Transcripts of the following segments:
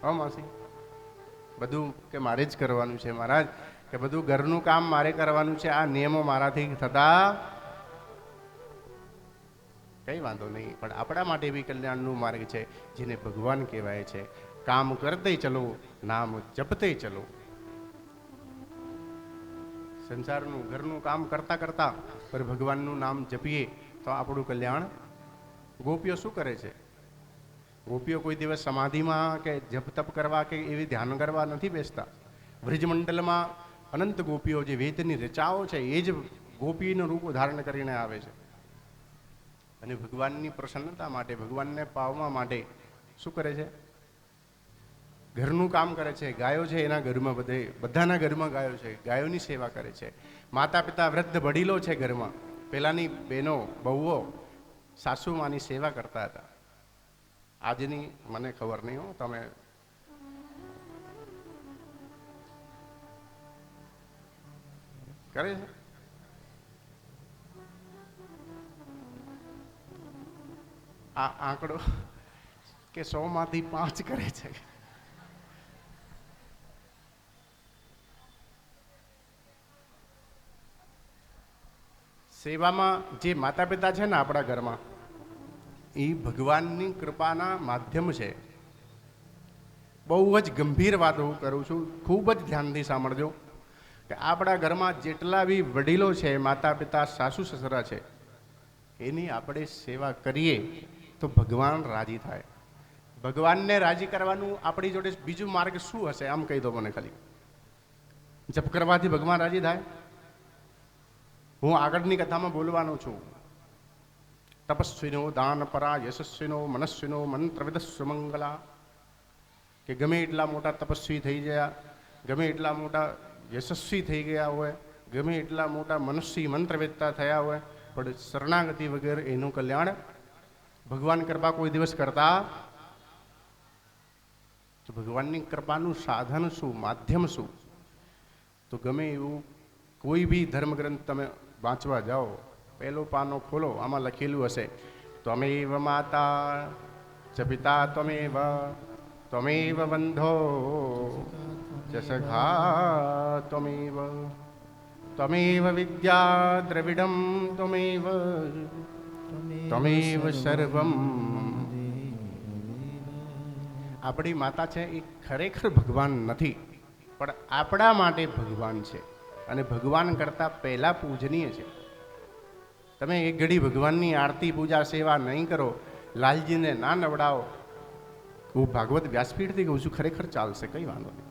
હા માસી, બધું કે મારે જ કરવાનું છે મહારાજ, કે બધું ઘરનું કામ મારે કરવાનું છે, આ નિયમો મારાથી થતા કઈ વાંધો નહીં, પણ આપણા માટે બી કલ્યાણનું માર્ગ છે, જેને ભગવાન કહેવાય છે. કામ કરતે ચલો, નામ જપતે ચલો. સંસારનું ઘરનું કામ કરતા કરતા પર ભગવાનનું નામ જપીએ તો આપણું કલ્યાણ. ગોપીઓ શું કરે છે? ગોપીઓ કોઈ દિવસ સમાધિમાં કે જપ તપ કરવા કે એવી ધ્યાન કરવા નથી બેસતા. વ્રજમંડલમાં અનંત ગોપીઓ, જે વેદની રચાઓ છે, એ જ ગોપીનું રૂપ ધારણ કરીને આવે છે. અને ભગવાનની પ્રસન્નતા માટે, ભગવાનને પાવવા માટે શું કરે છે? ઘરનું કામ કરે છે. ગાયો છે એના ઘરમાં, બધાના ઘરમાં ગાયો છે, ગાયોની સેવા કરે છે. માતા પિતા, વૃદ્ધ વડીલો છે ઘરમાં, પેલાની બહેનો, બહુઓ, સાસુમાની સેવા કરતા હતા. આજની મને ખબર નહીં, હો તમે કરે છે? આ આંકડો કે 100 માંથી 5 કરે છે. સેવામાં જે માતા પિતા છે ને આપણા ઘરમાં, એ ભગવાનની કૃપાના માધ્યમ છે. બહુ જ ગંભીર વાત હું કરું છું, ખૂબ જ ધ્યાનથી સાંભળજો કે આપણા ઘરમાં જેટલા બી વડીલો છે, માતા પિતા, સાસુ સસરા છે, એની આપણે સેવા કરીએ તો ભગવાન રાજી થાય. ભગવાનને રાજી કરવાનું આપણી જોડે બીજું માર્ગ શું હશે? આમ કહી દો મને ખાલી. જપ કરવાથી ભગવાન રાજી થાય? હું આગળની કથામાં બોલવાનો છું. તપસ્વીનો દાનપરા યશસ્વીનો મનસ્વીનો મંત્રવિદ સુમંગલા, કે ગમે એટલા મોટા તપસ્વી થઈ ગયા, ગમે એટલા મોટા યશસ્વી થઈ ગયા હોય, ગમે એટલા મોટા મનુષ્ય મંત્રવેદતા થયા હોય, પણ શરણાગતિ વગર એનું કલ્યાણ ભગવાન કૃપા કોઈ દિવસ કરતા. તો ભગવાનની કૃપાનું સાધન શું, માધ્યમ શું? તો ગમે એવું કોઈ બી ધર્મગ્રંથ તમે વાંચવા જાઓ, પહેલો પાનો ખોલો, આમાં લખેલું હશે ત્વમેવ માતા ચ પિતા ત્વમેવ, ત્વમેવ બંધો ચ સખા ત્વમેવ, ત્વમેવ વિદ્યા દ્રવિડમ ત્વમેવ, ત્વમેવ સર્વમ. આપણી માતા છે એ ખરેખર ભગવાન નથી, પણ આપણા માટે ભગવાન છે, અને ભગવાન કરતાં પહેલાં પૂજનીય છે. તમે એક ઘડી ભગવાનની આરતી પૂજા સેવા નહીં કરો, લાલજીને ના નવડાવો, હું ભાગવત વ્યાસપીઠથી કહું છું, ખરેખર ચાલશે, કંઈ વાંધો નહીં.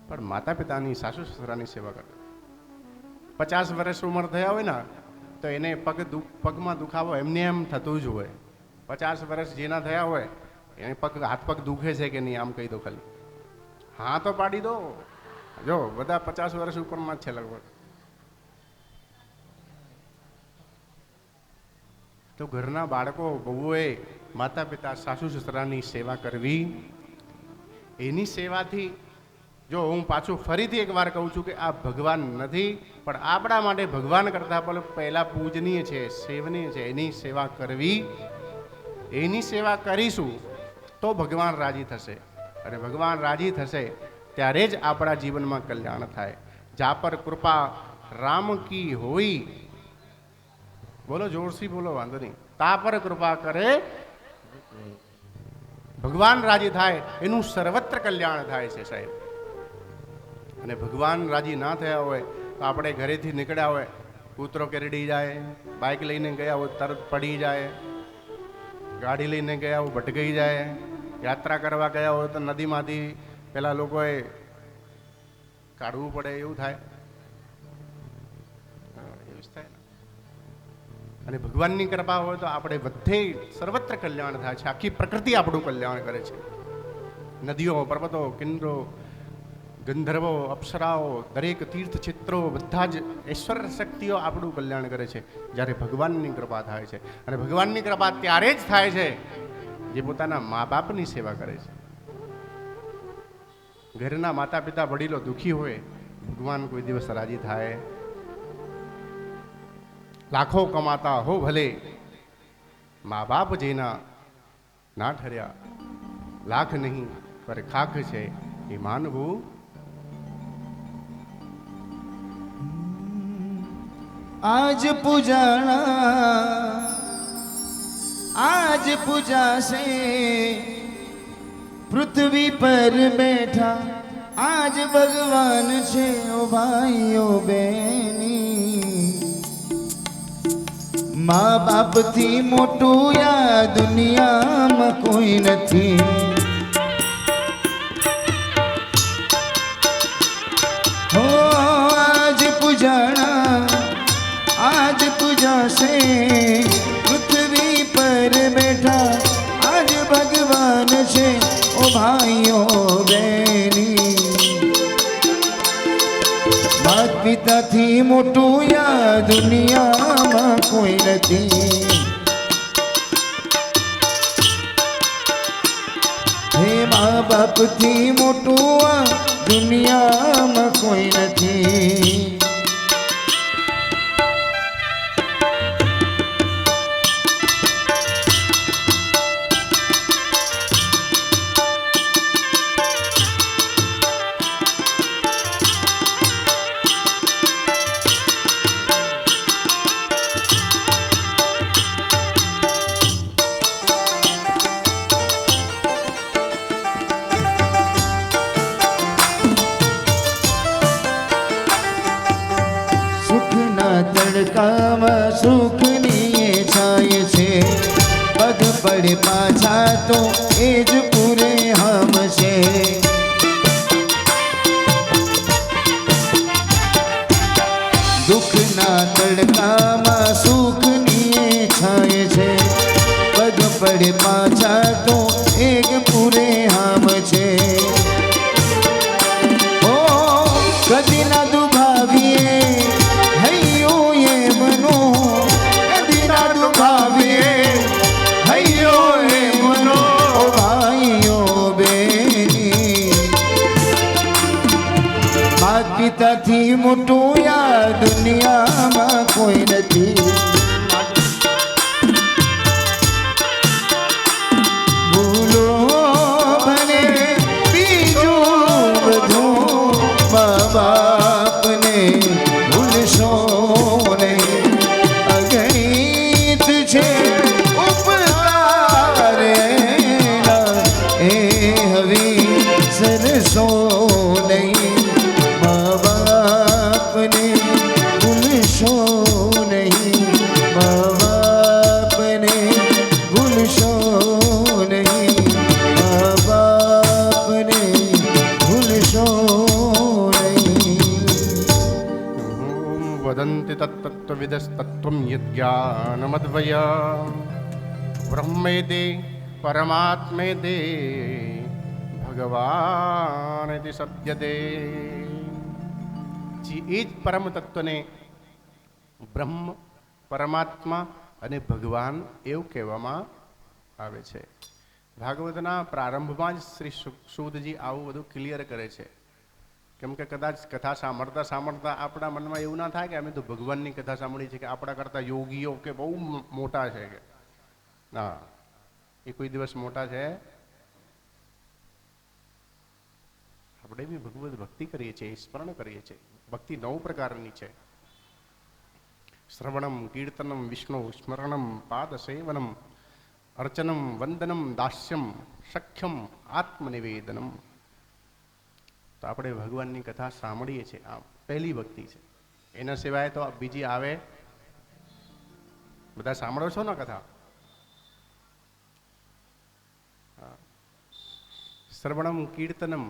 પણ માતા પિતાની, સાસુ સસરાની સેવા કરો. 50 વર્ષ ઉંમર થયા હોય ને તો એને પગમાં દુખાવો એમને એમ થતું જ હોય. 50 વર્ષ જેના થયા હોય એને હાથ પગ દુખે છે કે નહીં, આમ કહી દો ખાલી. હા તો પાડી દો. જો બધા 50 વર્ષ ઉપરમાં જ છે લગભગ. તો ઘરના બાળકો, બહુઓએ માતા પિતા, સાસુ સસરાની સેવા કરવી. એની સેવાથી, જો હું પાછું ફરીથી એકવાર કહું છું કે આ ભગવાન નથી, પણ આપણા માટે ભગવાન કરતાં પણ પહેલાં પૂજનીય છે, સેવનીય છે. એની સેવા કરવી, એની સેવા કરીશું તો ભગવાન રાજી થશે, અને ભગવાન રાજી થશે ત્યારે જ આપણા જીવનમાં કલ્યાણ થાય. જા પર કૃપા રામ કી હોઈ, બોલો જોરથી બોલો, વાંધો નહીં. તા પર કૃપા કરે ભગવાન રાજી થાય, એનું સર્વત્ર કલ્યાણ થાય છે સાહેબ. અને ભગવાન રાજી ના થયા હોય તો આપણે ઘરેથી નીકળ્યા હોય, કૂતરો કેરડી જાય, બાઇક લઈને ગયા હોય તરત પડી જાય, ગાડી લઈને ગયા હોય ભટકાઈ જાય, યાત્રા કરવા ગયા હોય તો નદીમાંથી પેલા લોકોએ કાઢવું પડે, એવું થાય. એવું જ થાય ને. અને ભગવાનની કૃપા હોય તો આપણે બધે સર્વત્ર કલ્યાણ થાય છે. આખી પ્રકૃતિ આપણું કલ્યાણ કરે છે. નદીઓ, પર્વતો, કિન્નરો, ગંધર્વો, અપ્સરાઓ, દરેક તીર્થ ચિત્રો, બધા જ ઈશ્વર શક્તિઓ આપણું કલ્યાણ કરે છે જ્યારે ભગવાનની કૃપા થાય છે. અને ભગવાનની કૃપા ત્યારે જ થાય છે જે પોતાના મા બાપની સેવા કરે છે. ઘરના માતા પિતા, વડીલો દુઃખી હોય, ભગવાન કોઈ દિવસ રાજી થાય? લાખો કમાતા હો ભલે, મા બાપ જેના ના ઠર્યા, લાખ નહીં પર ખાખ છે એ માનવું. आज पुजाना आज पूजा से पृथ्वी पर बैठा आज भगवान છે ઓ ભાઈઓ બેની. મા બાપથી મોટું યા દુનિયામાં કોઈ નથી. હો આજ પૂજાણા आज पूजा से पृथ्वी पर बैठा आज भगवान છે ઓ ભાઈઓ બેની. માત પિતાથી મોટું યા દુનિયામાં કોઈ નથી. હે મા બાપથી મોટું આ દુનિયામાં કોઈ નથી. તડકામાં સુખની છાય છે. પગ પડે પાછા તો એ જ પૂરે હમ છે. દુઃખના તડકામાં સુખની છાય છે. પગ પડે પાછા તો એક પૂરે હમ છે. ઓ કદી ના દુભાવીએ પિતાથી મોટું યા દુનિયામાં કોઈ નથી. ભૂલો ભલે બીજું બધું મા બાપને ભૂલશો નહીં. અગણિત છે ઉપકાર એ હવે સરસો નહીં. वदन्ति तत्तत्त्वविदस्तत्त्वं यज्ञानमद्वय ब्रह्मेति परमात्मेति ભગવાનિતિ સત્યતે. એ જ પરમ તત્વને બ્રહ્મ, પરમાત્મા અને ભગવાન એવું કહેવામાં આવે છે. ભાગવતના પ્રારંભમાં જ શ્રી સૂતજી આવું બધું ક્લિયર કરે છે. કેમ કે કદાચ કથા સાંભળતા સાંભળતા આપણા મનમાં એવું ના થાય કે અમે તો ભગવાનની કથા સાંભળી છે કે આપણા કરતાં યોગીઓ કે બહુ મોટા છે કે ના, એ કોઈ દિવસ મોટા છે. આપણે બી ભગવત ભક્તિ કરીએ છીએ, સ્મરણ કરીએ છીએ. ભક્તિ 9 પ્રકારની છે. શ્રવણમ, કીર્તનમ, વિષ્ણુ સ્મરણમ, પાદ સેવનમ, અર્ચનમ, વંદનમ, દાસ્યમ, સખ્યમ, આત્મનિવેદનમ. તો આપણે ભગવાનની કથા સાંભળીએ છીએ. આ પહેલી ભક્તિ છે. એના સિવાય તો બીજી આવે. બધા સાંભળો છો ને કથા? શ્રવણમ, કીર્તનમ,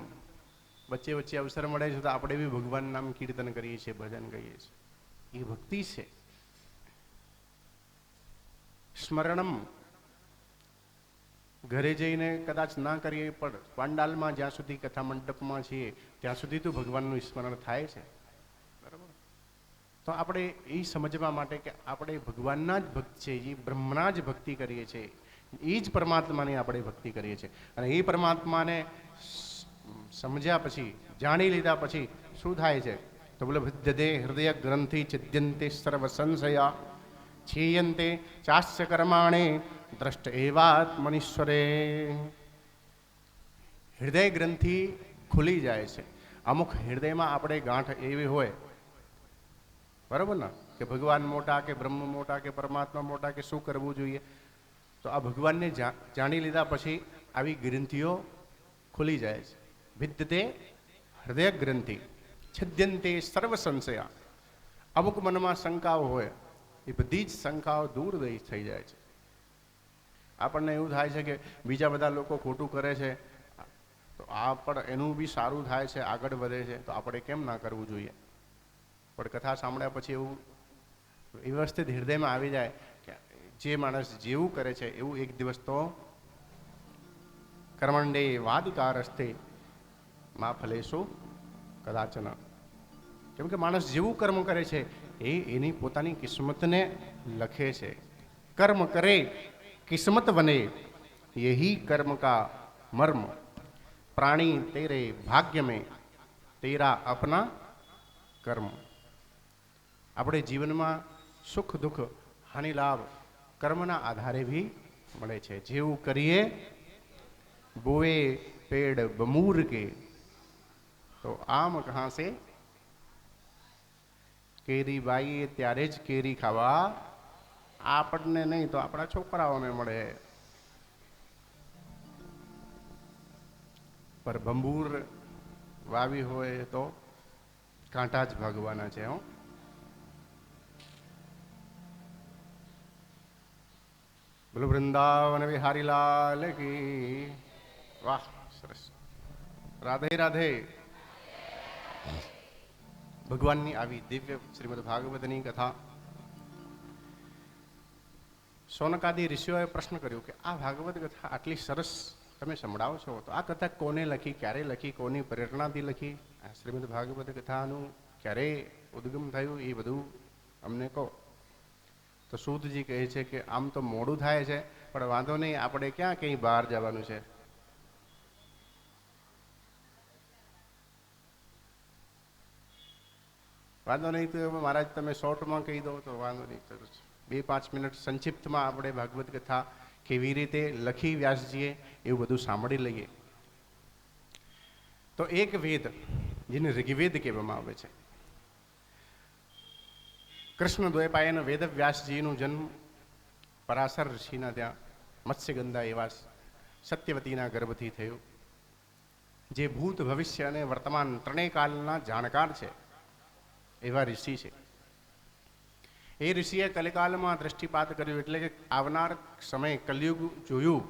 વચ્ચે વચ્ચે અવસર મળે છે તો આપણે બી ભગવાન નામ કીર્તન કરીએ છીએ, ભજન કહીએ છીએ. એ ભક્તિ છે. સ્મરણમ, ઘરે જઈને કદાચ ના કરીએ પણ પાંડાલમાં જ્યાં સુધી કથા મંડપમાં છીએ ત્યાં સુધી તો ભગવાનનું સ્મરણ થાય છે. બરાબર? તો આપણે એ સમજવા માટે કે આપણે ભગવાનના જ ભક્ત છે, એ બ્રહ્મના જ ભક્તિ કરીએ છીએ, એ જ પરમાત્માની આપણે ભક્તિ કરીએ છીએ. અને એ પરમાત્માને સમજ્યા પછી, જાણી લીધા પછી શું થાય છે? તો બોલે ભજ્યતે હૃદય ગ્રંથિ છિદ્યંતે સર્વ સંશયા છેયંતે ચાસ્ય કર્માણે દ્રષ્ટ એવાત્મનીશ્વરે. હૃદય ગ્રંથિ ખુલી જાય છે. અમુક હૃદયમાં આપણે ગાંઠ એવી હોય, બરાબર ને, કે ભગવાન મોટા કે બ્રહ્મ મોટા કે પરમાત્મા મોટા કે શું કરવું જોઈએ. તો આ ભગવાનને જાણી લીધા પછી આવી ગ્રંથિઓ ખુલી જાય છે. વિદ્યતે હૃદય ગ્રંથિ છિદ્યંતે સર્વ સંશયા. અમુક મનમાં શંકાઓ હોય એ બધી જ શંકાઓ દૂર થઈ જાય છે. આપણને એવું થાય છે કે બીજા બધા લોકો ખોટું કરે છે તો આ પણ એનું બી સારું થાય છે, આગળ વધે છે, તો આપણે કેમ ના કરવું જોઈએ. પણ કથા સાંભળ્યા પછી એવું વ્યવસ્થિત હૃદયમાં આવી જાય કે જે માણસ જેવું કરે છે એવું એક દિવસ તો કર્મંડે વાદિકારસ્તે મા ફલેશો કદાચન. કેમ કે માણસ જેવું કર્મ કરે છે એ એની પોતાની કિસ્મતને લખે છે. કર્મ કરે કિસ્મત બને યહી કર્મ કા મર્મ. પ્રાણી તેરે ભાગ્ય મેં તેરા અપના કર્મ. આપણે જીવનમાં સુખ દુઃખ હાનિ લાભ કર્મના આધારે ભી મળે છે. જેવું કરીએ બોએ પેડ બમૂર કે તો આમ કહા સે. કેરી બાઈએ ત્યારે જ કેરી ખાવા આપણને નહીં તો આપણા છોકરાઓને મળે. પર બંબૂર વાવી હોય તો કાંટા જ ભાગવાના છે. બોલો વૃંદાવન વિહારી લાલ કી. વાહ, સરસ. રાધે રાધે. ભગવાનની આવી દિવ્ય શ્રીમદ ભાગવતની કથા. શૌનકાદી ઋષિઓએ પ્રશ્ન કર્યો કે આ ભાગવત કથા આટલી સરસ તમે સંભળાવો છો તો આ કથા કોને લખી, ક્યારે લખી, કોની પ્રેરણાથી લખી, આ શ્રીમદ ભાગવત કથાનું ક્યારે ઉદ્ગમ થયું એ બધું અમને કહો. તો સૂતજી કહે છે કે આમ તો મોડું થાય છે પણ વાંધો નહીં, આપણે ક્યાં કંઈ બહાર જવાનું છે. વાંધો નહીં તો મહારાજ તમે શોર્ટમાં કહી દો તો વાંધો નહીં. 2-5 મિનિટ સંક્ષિપ્તમાં આપણે ભાગવત કથા કેવી રીતે લખી વ્યાસજીએ એવું બધું સાંભળી લઈએ. તો એક વેદ જેને ઋગ્વેદ કહેવામાં આવે છે. કૃષ્ણ દ્વૈપાયન વેદ વ્યાસજીનો જન્મ પરાશર ઋષિના ત્યાં મત્સ્યગંધા એવા સત્યવતીના ગર્ભથી થયો, જે ભૂત ભવિષ્ય અને વર્તમાન ત્રણેય કાલના જાણકાર છે એવા ઋષિ છે. એ ઋષિએ કલિકાલમાં દ્રષ્ટિપાત કર્યું એટલે કે આવનાર સમય કલયુગ જોયું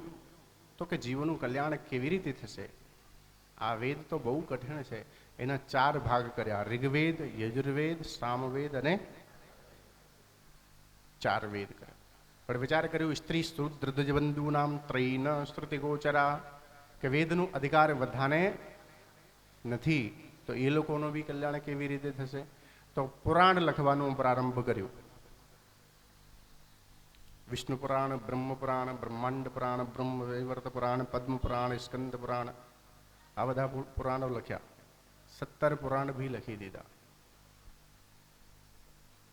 તો કે જીવનું કલ્યાણ કેવી રીતે થશે. આ વેદ તો બહુ કઠિન છે. એના 4 ભાગ કર્યા: ઋગ્વેદ, યજુર્વેદ, સામવેદ અને 4 વેદ કર્યા. પણ વિચાર કર્યું સ્ત્રી શુદ્રજબંધુ નામ ત્રૈન શ્રુતિ ગોચરા કે વેદનું અધિકાર બધાને નથી તો એ લોકોનું બી કલ્યાણ કેવી રીતે થશે. તો પુરાણ લખવાનું પ્રારંભ કર્યું. વિષ્ણુ પુરાણ, બ્રહ્મ પુરાણ, બ્રહ્માંડ પુરાણ, બ્રહ્મ વૈવર્ત પુરાણ, પદ્મ પુરાણ, સ્કંદ પુરાણ, આ બધા પુરાણો લખ્યા. 17 પુરાણ બી લખી દીધા.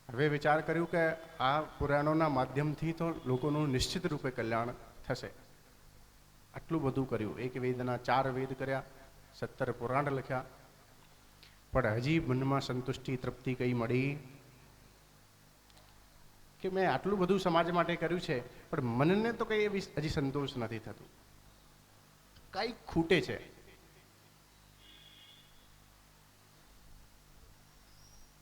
હવે વિચાર કર્યું કે આ પુરાણોના માધ્યમથી તો લોકોનું નિશ્ચિત રૂપે કલ્યાણ થશે. આટલું બધું કર્યું. એક વેદના 4 વેદ કર્યા, 17 પુરાણ લખ્યા, પણ હજી મનમાં સંતુષ્ટિ તૃપ્તિ કઈ મળી કે મેં આટલું બધું સમાજ માટે કર્યું છે પણ મનને તો કઈ હજી સંતોષ નથી થતું, કઈ ખૂટે છે.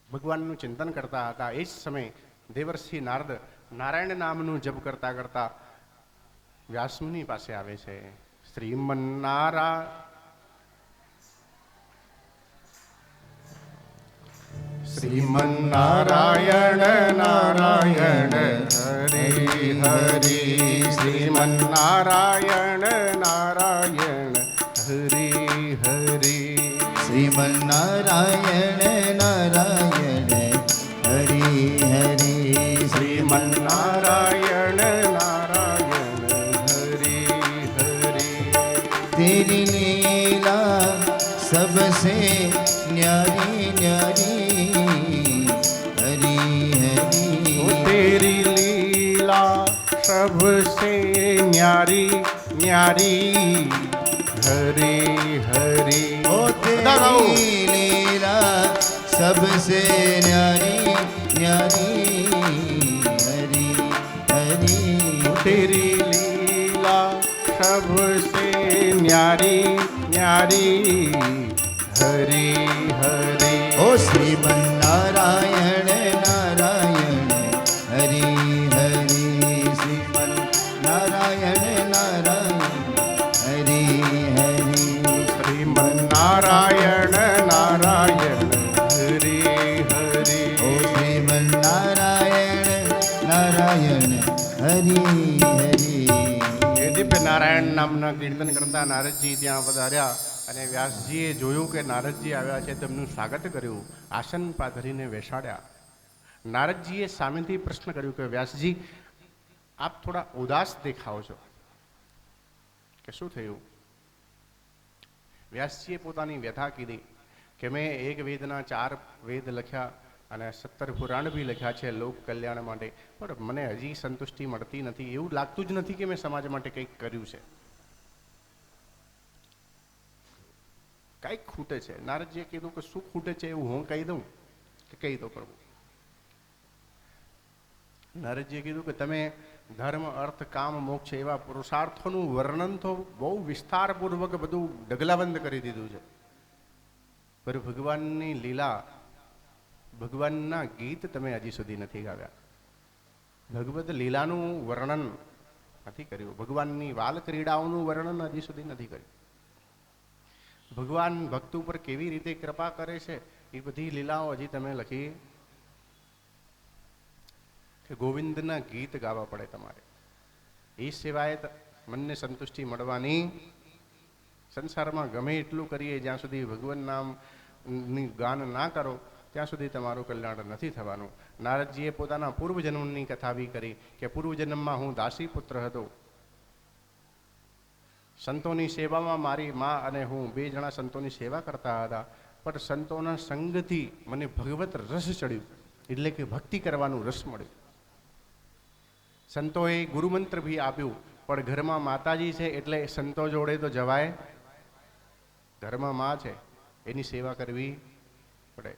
ભગવાનનું ચિંતન કરતા હતા એ જ સમયે દેવર્ષિ નારદ નારાયણ નામનું જપ કરતા કરતા વ્યાસમુનિ પાસે આવે છે. શ્રીમન્નારાયણ નારાયણ હરે હરે, શ્રીમન્નારાયણ નારાયણ હરે હરે, શ્રીમન્નારાયણ નારાયણ હરે હરે, શ્રીમન્નારાયણ નારાયણ હરે હરે. તેરી લીલા सबसे न्यारी न्यारी हरी हरी, तेरी लीला सबसे न्यारी न्यारी हरे हरि ओ तेरी लीला सबसे न्यारी न्यारी हरि हरि तेरी लीला सबसे न्यारी न्यारी हरि हरि ओ श्रीमन नारायण नारायण हरि हरि श्रीमन नारायण नारायण हरि हरि श्रीमन नारायण नारायण हरि हरि ओ श्रीमन नारायण नारायण हरि हरि એ દિવ્ય નારાયણ નામના કીર્તન કરતા નારદજી ત્યાં પધાર્યા અને વ્યાસજીએ જોયું કે નારદજી આવ્યા છે તેમનું સ્વાગત કર્યું, આસન પાથરીને બેસાડ્યા. નારદજીએ સામેથી પ્રશ્ન કર્યો કે વ્યાસજી આપ થોડા ઉદાસ દેખાઓ છો, કે શું થયું? વ્યાસજીએ પોતાની વ્યથા કીધી કે મેં એક વેદના 4 વેદ લખ્યા અને 17 પુરાણ બી લખ્યા છે લોક કલ્યાણ માટે, પણ મને હજી સંતુષ્ટિ મળતી નથી. એવું લાગતું જ નથી કે મેં સમાજ માટે કંઈક કર્યું છે, કંઈક ખૂટે છે. નારદજીએ કીધું કે શું ખૂટે છે એવું હું કહી દઉં કે કહી દો પ્રભુ? નારદજીએ કીધું કે તમે ધર્મ અર્થ કામ મોક્ષ એવા પુરુષાર્થોનું વર્ણન તો બહુ વિસ્તારપૂર્વક બધું ઢગલાબંધ કરી દીધું છે, પણ ભગવાનની લીલા ભગવાનના ગીત તમે હજી સુધી નથી ગાવ્યા. ભગવદ લીલાનું વર્ણન નથી કર્યું, ભગવાનની બાલ ક્રીડાઓનું વર્ણન હજી સુધી નથી કર્યું. ભગવાન ભક્ત ઉપર કેવી રીતે કૃપા કરે છે એ બધી લીલાઓ હજી તમે લખી કે ગોવિંદના ગીત ગાવા પડે તમારે. એ સિવાય મનને સંતુષ્ટિ મળવાની, સંસારમાં ગમે એટલું કરીએ જ્યાં સુધી ભગવાન નામની ગાન ના કરો ત્યાં સુધી તમારું કલ્યાણ નથી થવાનું. નારદજીએ પોતાના પૂર્વજન્મની કથા બી કરી કે પૂર્વજન્મમાં હું દાસી પુત્ર હતો, સંતોની સેવામાં મારી મા અને હું 2 જણા સંતોની સેવા કરતા હતા, પણ સંતોના સંગથી મને ભગવત રસ ચડ્યું, એટલે કે ભક્તિ કરવાનું રસ મળ્યું. સંતોએ ગુરુમંત્ર બી આપ્યું, પણ ઘરમાં માતાજી છે એટલે સંતો જોડે તો જવાય, ઘરમાં મા છે એની સેવા કરવી પડે.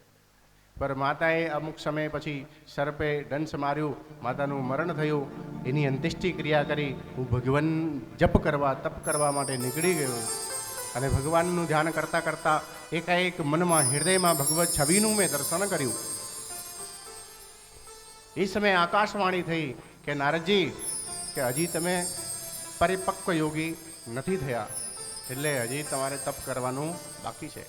પર માતાએ અમુક સમય પછી સર્પે દંશ માર્યું, માતાનું મરણ થયું, એની અંત્યેષ્ટિ ક્રિયા કરી. હું ભગવાન જપ કરવા તપ કરવા માટે નીકળી ગયો અને ભગવાનનું ધ્યાન કરતાં કરતાં એકાએક મનમાં હૃદયમાં ભગવત છબીનું મેં દર્શન કર્યું. એ સમયે આકાશવાણી થઈ કે નારદજી કે હજી તમે પરિપક્વ યોગી નથી થયા, એટલે હજી તમારે તપ કરવાનું બાકી છે.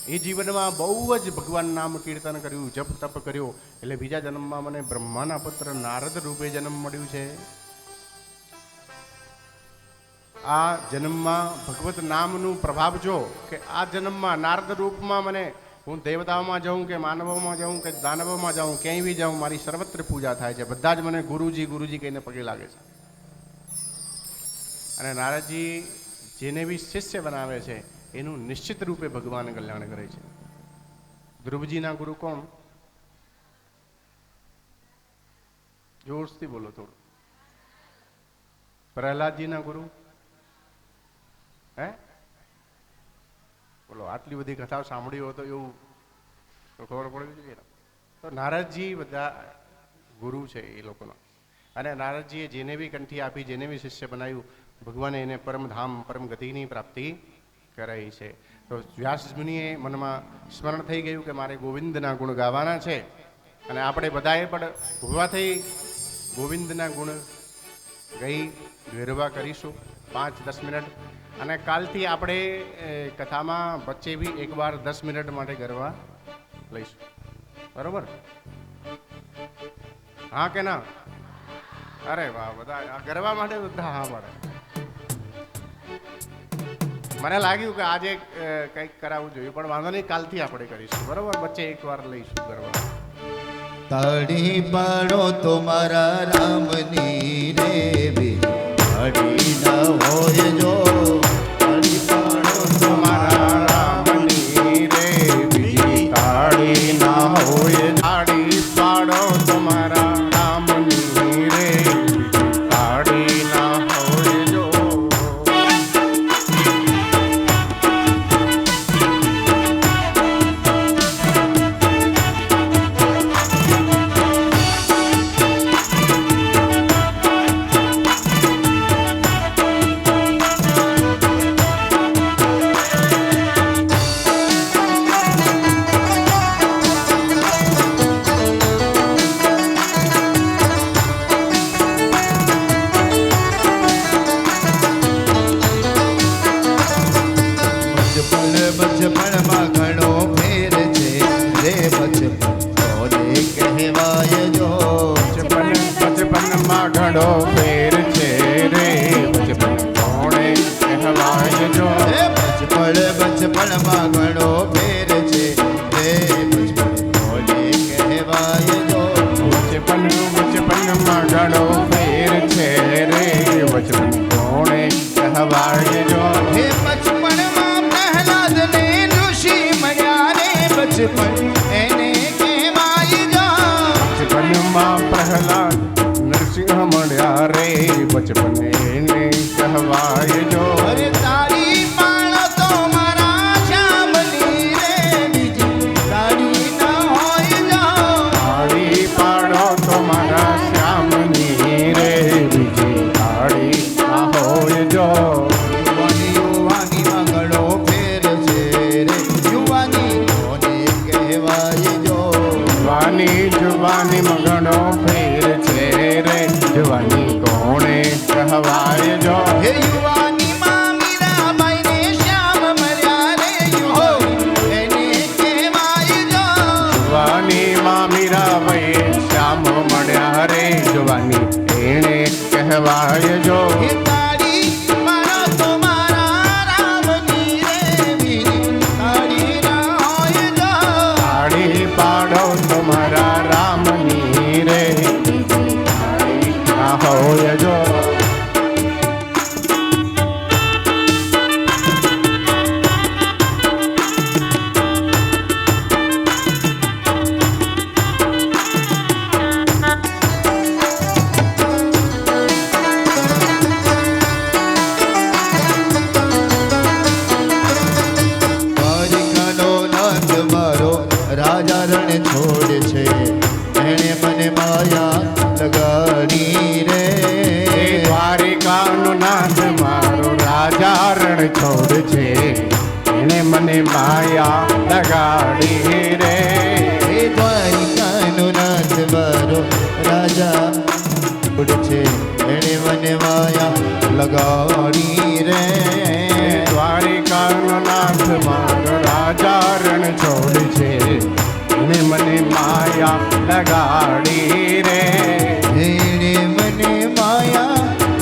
એ જીવનમાં બહુ જ ભગવાન નામ કીર્તન કર્યું, જપ તપ કર્યો, એટલે બીજા જન્મમાં મને બ્રહ્માના પુત્ર નારદ રૂપે જન્મ મળ્યું છે. આ જન્મમાં ભગવત નામનું પ્રભાવ જો કે આ જન્મમાં નારદ રૂપમાં મને, હું દેવતાઓમાં જાઉં કે માનવોમાં જાઉં કે દાનવોમાં જાઉં, ક્યાંય બી જાઉં મારી સર્વત્ર પૂજા થાય છે. બધા જ મને ગુરુજી ગુરુજી કહીને પગે લાગે છે. અને નારદજી જેને બી શિષ્ય બનાવે છે એનું નિશ્ચિત રૂપે ભગવાન કલ્યાણ કરે છે. ધ્રુવજીના ગુરુ કોણ? જોરથી બોલો થોડું. પ્રહલાદજીના ગુરુ હે? બોલો, આટલી બધી કથાઓ સાંભળી હોય તો એવું ખબર પડવી જોઈએ ને. તો નારદજી બધા ગુરુ છે એ લોકોના. અને નારદજીએ જેને બી કંઠી આપી, જેને બી શિષ્ય બનાવ્યું, ભગવાને એને પરમધામ પરમ ગતિની પ્રાપ્તિ કરાઈ છે. તો વ્યાસ મુનિએ મનમાં સ્મરણ થઈ ગયું કે મારે ગોવિંદના ગુણ ગાવાના છે, અને આપણે બધાએ પણ ઉભા થઈ ગોવિંદના ગુણ ગઈ ગરબા કરીશું 5-10 મિનિટ. અને કાલથી આપણે કથામાં વચ્ચે બી એકવાર 10 મિનિટ માટે ગરબા લઈશું, બરોબર? હા કે ના? અરે વાહ, બધા આ ગરબા માટે બધા હા પાડે. મને લાગ્યું કે આજે કંઈક કરાવવું જોઈએ, પણ વાંધો નહીં, કાલથી આપણે કરીશું, બરોબર? વચ્ચે એકવાર લઈશું ગરબા. તાળી પાડો તો મારા રામની રે તાળી ના હોય જો, તાળી પાડો તો મારા રામની રે બીજી તાળી ના હોય, તાળી પાડો તમારા રામની રે તાળી ના હોય જો. બચપણમાં ઘણો ફેર છે રે બચપન કોને કહેવાય જો બચપનમાં ઘણો ફેર છે રે બચપન કોણે કહેવાય જો બચપણમાં ઘણો ફેર છે રે બચપન કોને કહેવાય જો બચપનમાં ઘણો ફેર છે રે બચપન કોણે કહેવાય જો હે બચપણમાં પ્રહલાદ ને ઋષિ મળ્યા રે બચપન એને કહેવાય જો બચપનમાં પ્રહલાદ નરસિંહ મળ્યા રે બચપન એને કહેવાય જો અરે તારી પાળો તો મારા શ્યામની રે બીજી તારી ના હોય જો તાળી પાડો તો મારા શ્યામની રે બીજી તાળી ના હોય જો યુવાનીમાં ઘણો ફેર છે રે યુવાની કોને કહેવાય જો જુવાનીમાં ઘણો ફેર છે રે જુવાની કોણે કહેવાય જો હે યુવાનીમાં મીરાબાઈ ને શ્યામ મળ્યા રે યુવાની એને કહેવાય જો જુવાનીમાં મીરાબાઈએ શ્યામ મળ્યા રે જુવાની એને કહેવાય જો હે તારી મારો તો મારા રામની રે બીજી તારી ના હોય જો તાળી પાડો તમારા રામની રે તાળી ના હોય જો દ્વારિકાનો નાથ મારો રાજા રણ છોડ છે એણે મને માયા લગાડી રે દ્વારિકાનો નાથ મારો રાજા રણ છોડ છે એને મને માયા લગાડી રે હે દ્વારિકાનો નાથ મારો રાજા છોડ છે એણે મને માયા લગાડી રે દ્વારિકાનો નાથ મારો રાજા રણ છોડ છે એને મને માયા લગાડી રે એણે મને માયા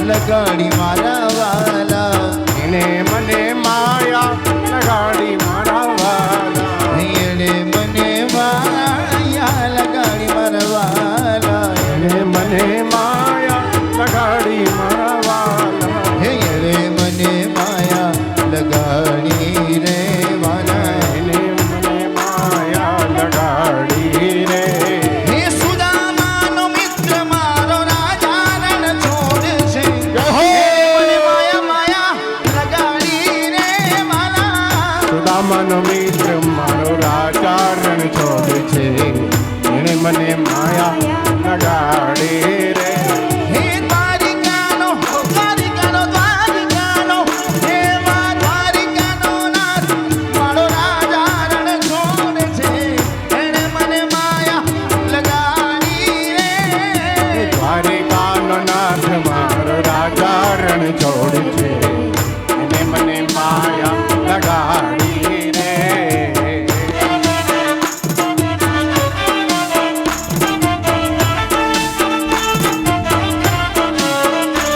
લગાડી મારા વાલા એને મને માયા લગાડી મારા વાલા એણે મને માયા લગાડી મારા વાલા એને મને માયા લગાડી મારા વાલા હે રે મને માયા લગાડી રે વાલા એને મને માયા લગાડી રે હે સુદામાનો મિત્ર મારો રાજા રણ છોડ છે મને માયા માયા લગાડી રે વાલા સુદામાનો મિત્ર મારો રાજા રણ છોડ છે એને મને માયા લગાડી રે હે દ્વારિકાનો હે દ્વારિકાનો નાથ મારો રાજા રણ છોડ છે એણે મને માયા લગાડી રે દ્વારિકાનો નાથ મારો રાજા રણ છોડ છે એને મને માયા લગાડી રે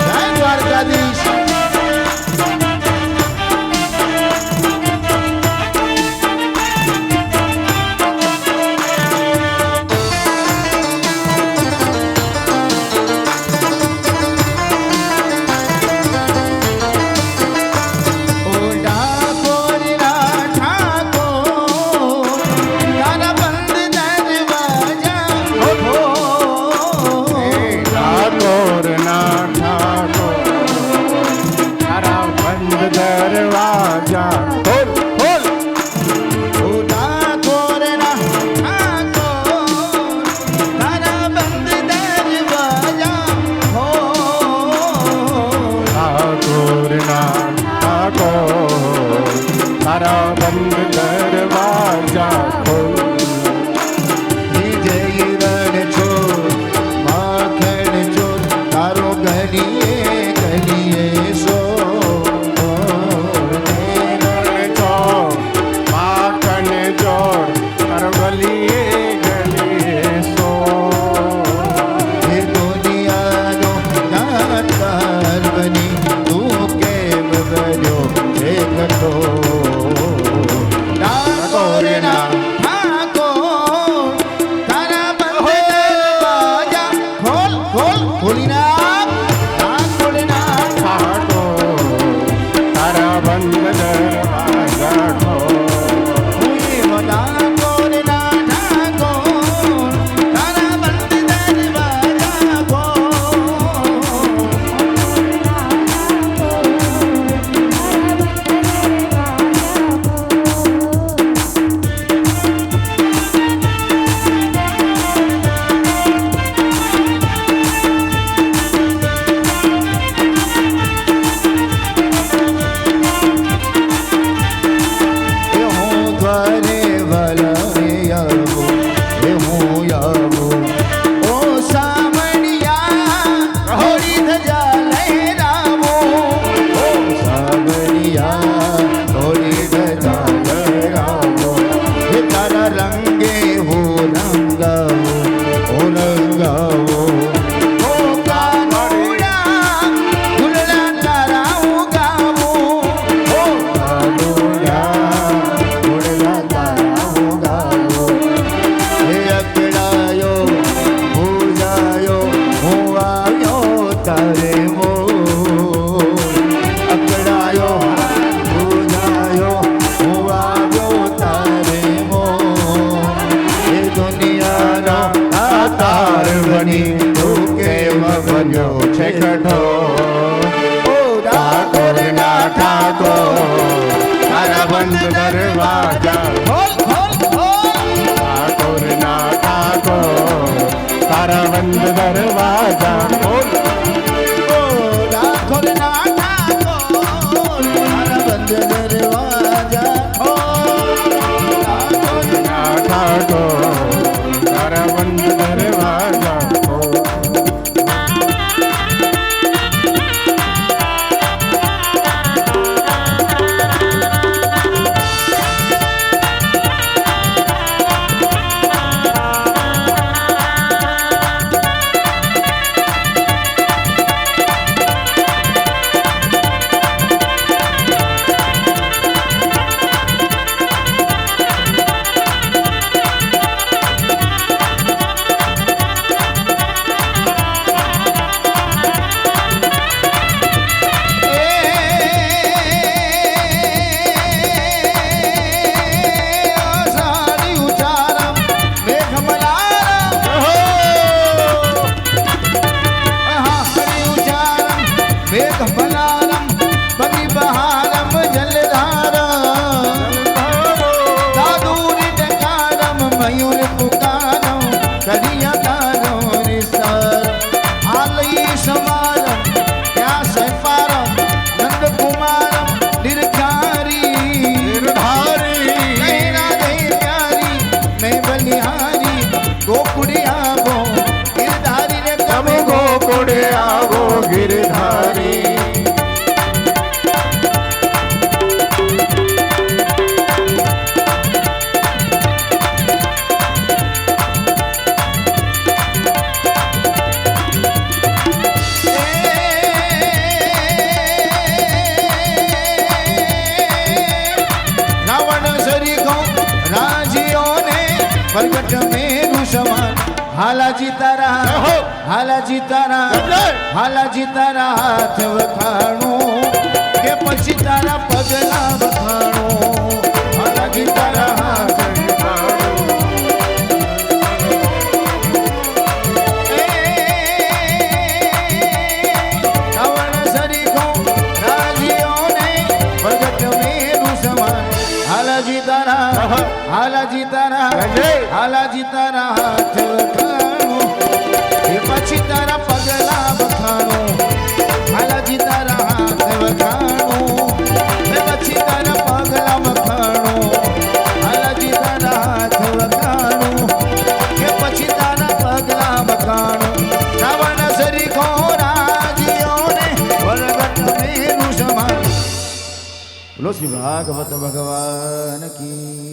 જય દ્વારકાધીશ ઓ ડાકોર ના ઠાકોર તારા બંધ દરવાજા ઠાકોર ના ઠાકોર તારા બંધ દરવાજા ખોલ ખોલ ઓ ડાકોર ના ઠાકોર તારા બંધ દરવાજા ઠાકોર ના ઠાકોર તારા બંધ દરવાજા ખોલ જય રણ છોડ માખણ છોડ તારો ગલીએ ગલીએ સો રણ દરવાજા ખોલ. બંધ દરવાજા ખોલ ખોલ ખોલ. ઠાકોરના ઠાકોર તારા બંધ દરવાજા ખોલ. ઠાકોરના ઠાકોર તારા બંધ દરવાજા ખોલ. ઠાકોરના ઠાકોર તારા બંધ દરવાજા ખોલ. હાલાજી તારા હાથ વખાણું કે પછી તારા પગલા વખાણું. હાલાજી તારા હાથ રાવણ સરીખો રાજીઓને ભગત મેરું સમાન. હાલાજી તારા હાથ વખાણું પછી તારા પગલા વખાણો. હાલાજી તારા હાથ વખાણો પછી તારા પગલા વખાણો. હાલાજી તારા હાથ વખાણો કે પછી તારા પગલા વખાણો. રાવણ સરીખો રાજીઓને વરગટ મેરું સમાન. બોલો શ્રી ભાગવત ભગવાન કી